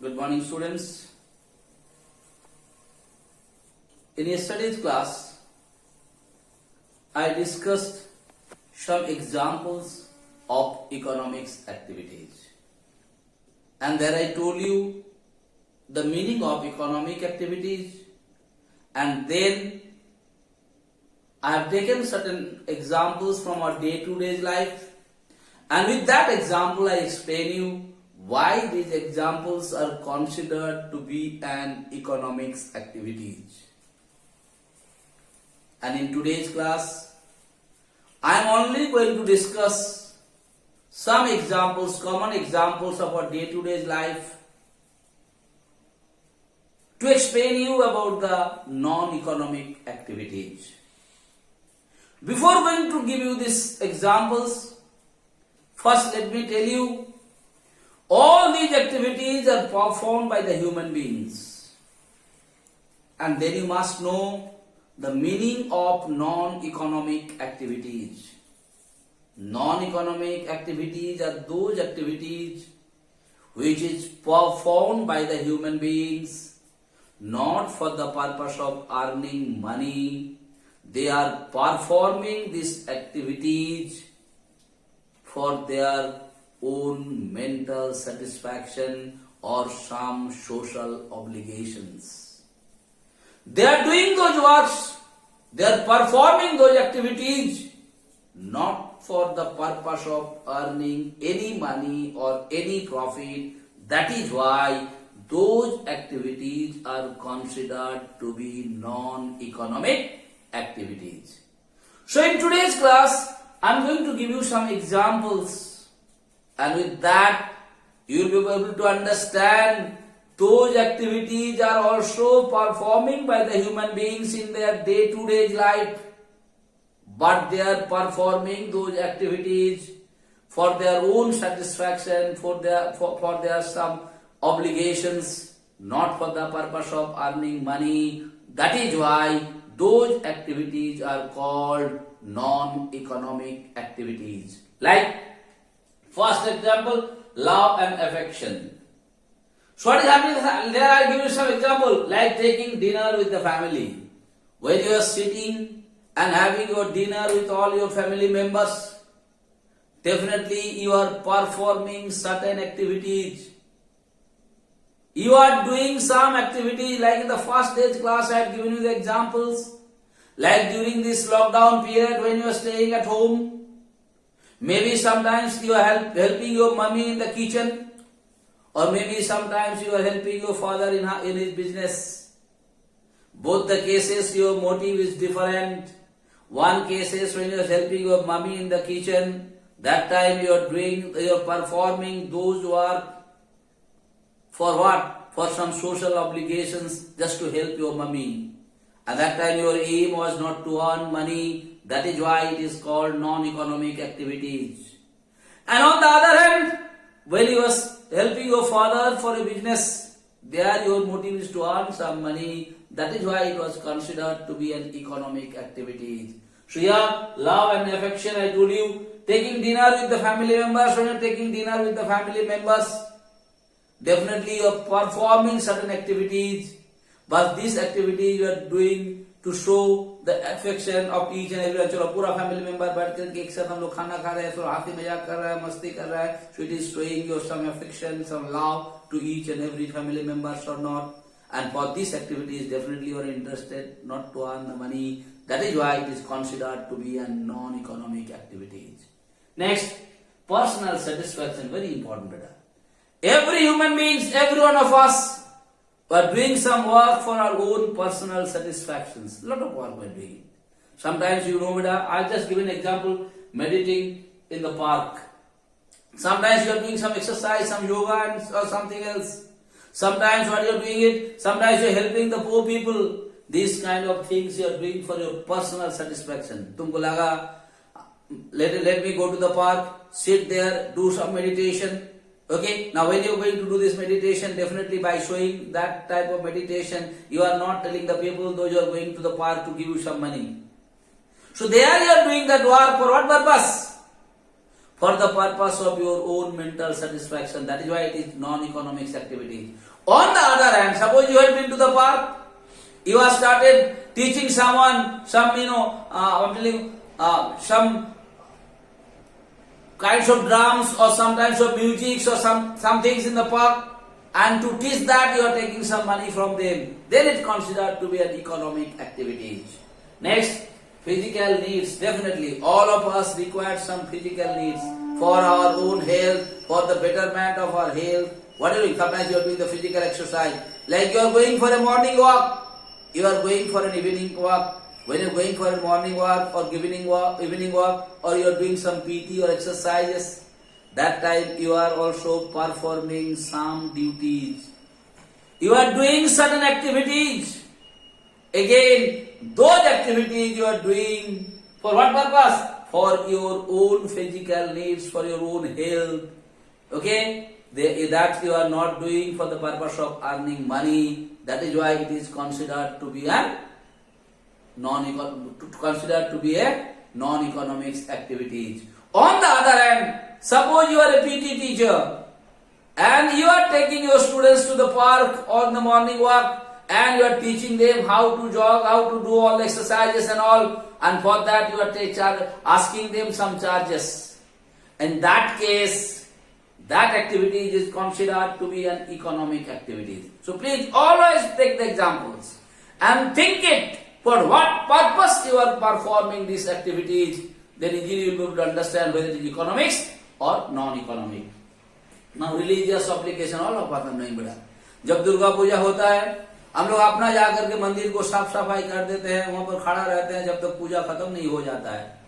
Good morning, students. In yesterday's class, I discussed some examples of economics activities. And there I told you the meaning of economic activities, and then I have taken certain examples from our day-to-day life, and with that example I explain you why these examples are considered to be an economics activities. And in today's class, I am only going to discuss some examples, common examples of our day-to-day life to explain you about the non-economic activities. Before going to give you these examples, first let me tell you, all these activities are performed by the human beings. And then you must know the meaning of non-economic activities. Non-economic activities are those activities which is performed by the human beings, not for the purpose of earning money. They are performing these activities for their own mental satisfaction or some social obligations. They are doing those works, they are performing those activities not for the purpose of earning any money or any profit. That is why those activities are considered to be non-economic activities. So in today's class, I am going to give you some examples, and with that you will be able to understand those activities are also performing by the human beings in their day-to-day life, but they are performing those activities for their own satisfaction, for their some obligations, not for the purpose of earning money. That is why those activities are called non-economic activities. Like, first example, love and affection. So what is happening there? I give you some example, like taking dinner with the family. When you are sitting and having your dinner with all your family members, definitely you are performing certain activities. You are doing some activities, like in the first day's class I had given you the examples, like during this lockdown period when you are staying at home, maybe sometimes you are helping your mummy in the kitchen, or maybe sometimes you are helping your father in his business. Both the cases your motive is different. One case is when you are helping your mummy in the kitchen, that time you are performing those work for what? For some social obligations, just to help your mummy. At that time your aim was not to earn money. That is why it is called non-economic activities. And on the other hand, when you are helping your father for a business, there your motive is to earn some money. That is why it was considered to be an economic activity. So here, love and affection, I told you, taking dinner with the family members. When you are taking dinner with the family members, definitely you are performing certain activities, but these activities you are doing to show the affection of each and everyone. चलो पूरा family member बैठ करके एक साथ हम लोग खाना खा रहे हैं, थोड़ा हंसी मजाक कर रहा है, मस्ती कर रहा है. So it is showing you some affection, some love to each and every family members or not. And for these activities, definitely you are interested not to earn the money. That is why it is considered to be a non-economic activities. Next, personal satisfaction, very important, beta. Every human beings, every one of us, are doing some work for our own personal satisfactions. Lot of work we are doing. Sometimes you know, beta, I'll just give an example, meditating in the park. Sometimes you are doing some exercise, some yoga or something else. Sometimes what you are doing it, sometimes you are helping the poor people. These kind of things you are doing for your personal satisfaction. Tumko laga, let me go to the park, sit there, do some meditation. Okay, now when you are going to do this meditation, definitely by showing that type of meditation, you are not telling the people, those you are going to the park, to give you some money. So there you are doing that work for what purpose? for the purpose of your own mental satisfaction. That is why it is non-economics activity. On the other hand, suppose you have been to the park, you have started teaching someone some, I'm telling you, some kinds of drums or some types of music or some things in the park, and to teach that you are taking some money from them, then it is considered to be an economic activity. Next, physical needs. Definitely, all of us require some physical needs for our own health, for the betterment of our health. What are you doing? Sometimes you are doing the physical exercise. Like you are going for a morning walk, you are going for an evening walk. When you are going for a morning walk or evening walk, or you are doing some PT or exercises, that time you are also performing some duties. You are doing certain activities. Again, those activities you are doing for what purpose? For your own physical needs, for your own health. Okay? That you are not doing for the purpose of earning money. That is why it is considered to be a non-economics activities. On the other hand, suppose you are a PT teacher and you are taking your students to the park on the morning walk, and you are teaching them how to jog, how to do all the exercises and all, and for that you are asking them some charges. In that case, that activity is considered to be an economic activity. So please always take the examples and think it for what purpose you are performing these activities. Then easily you will be able to understand whether it is economics or non-economic. Now religious obligation, all of us are knowing better. जब दुर्गा पूजा होता है, हम लोग अपना जाकर के मंदिर को साफ सफाई कर देते हैं, वहां पर खड़ा रहते हैं जब तक पूजा खत्म नहीं हो जाता है.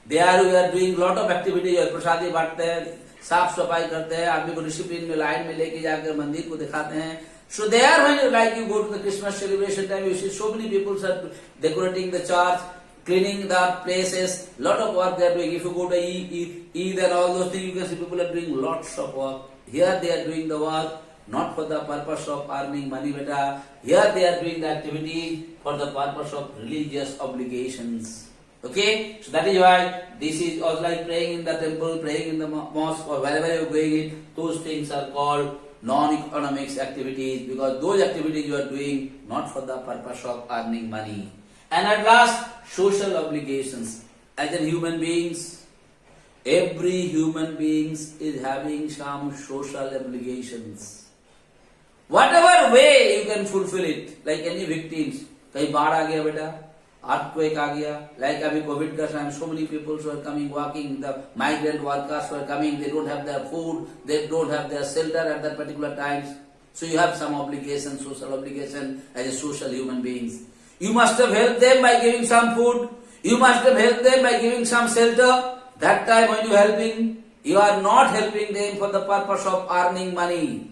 We are doing lot of activities. प्रसादी बांटते हैं, साफ सफाई करते हैं, आदमी को डिसिप्लिन में लाइन में लेके जाकर मंदिर को दिखाते हैं. So there, when you go to the Christmas celebration time, you see so many people are decorating the church, cleaning the places, lot of work they are doing. If you go to Eid and all those things, you can see people are doing lots of work. Here they are doing the work not for the purpose of earning money, beta. Here they are doing the activity for the purpose of religious obligations. Okay, so that is why this is also like praying in the temple, praying in the mosque, or wherever you are going. Those things are called non-economics activities, because those activities you are doing not for the purpose of earning money. And at last, social obligations. As in human beings, every human being is having some social obligations. Whatever way you can fulfill it, like any victims, कहीं बाढ़ आ गया बेटा, earthquake आ गया, like अभी COVID का time, so many people were coming, walking, the migrant workers were coming, they don't have their food, they don't have their shelter at that particular times. So you have some obligation, social obligation as a social human beings. You must have helped them by giving some food, you must have helped them by giving some shelter. That time when you are helping, you are not helping them for the purpose of earning money.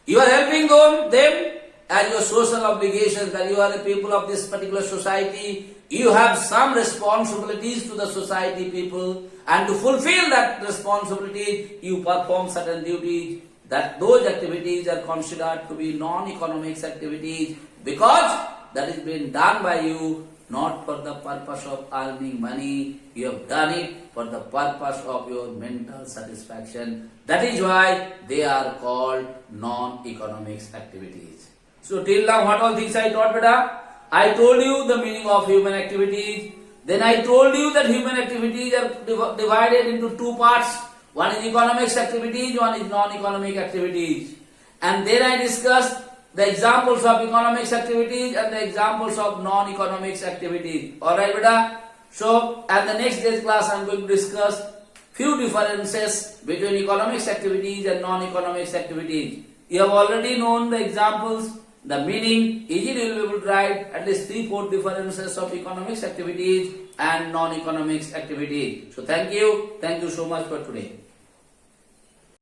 You are helping them as your social obligations, that you are the people of this particular society. You have some responsibilities to the society people, and to fulfill that responsibility, you perform certain duties. That those activities are considered to be non-economics activities, because that is being done by you not for the purpose of earning money. You have done it for the purpose of your mental satisfaction. That is why they are called non-economics activities. So till now, what all things I taught, beta? I told you the meaning of human activities. Then I told you that human activities are divided into two parts. One is economics activities, one is non-economic activities. And then I discussed the examples of economics activities and the examples of non-economics activities. Alright, beta? So, at the next day's class, I am going to discuss few differences between economics activities and non-economics activities. You have already known the examples, the meaning. Easily you will be able to write at least 3-4 differences of economics activities and non-economics activities. So, thank you so much for today.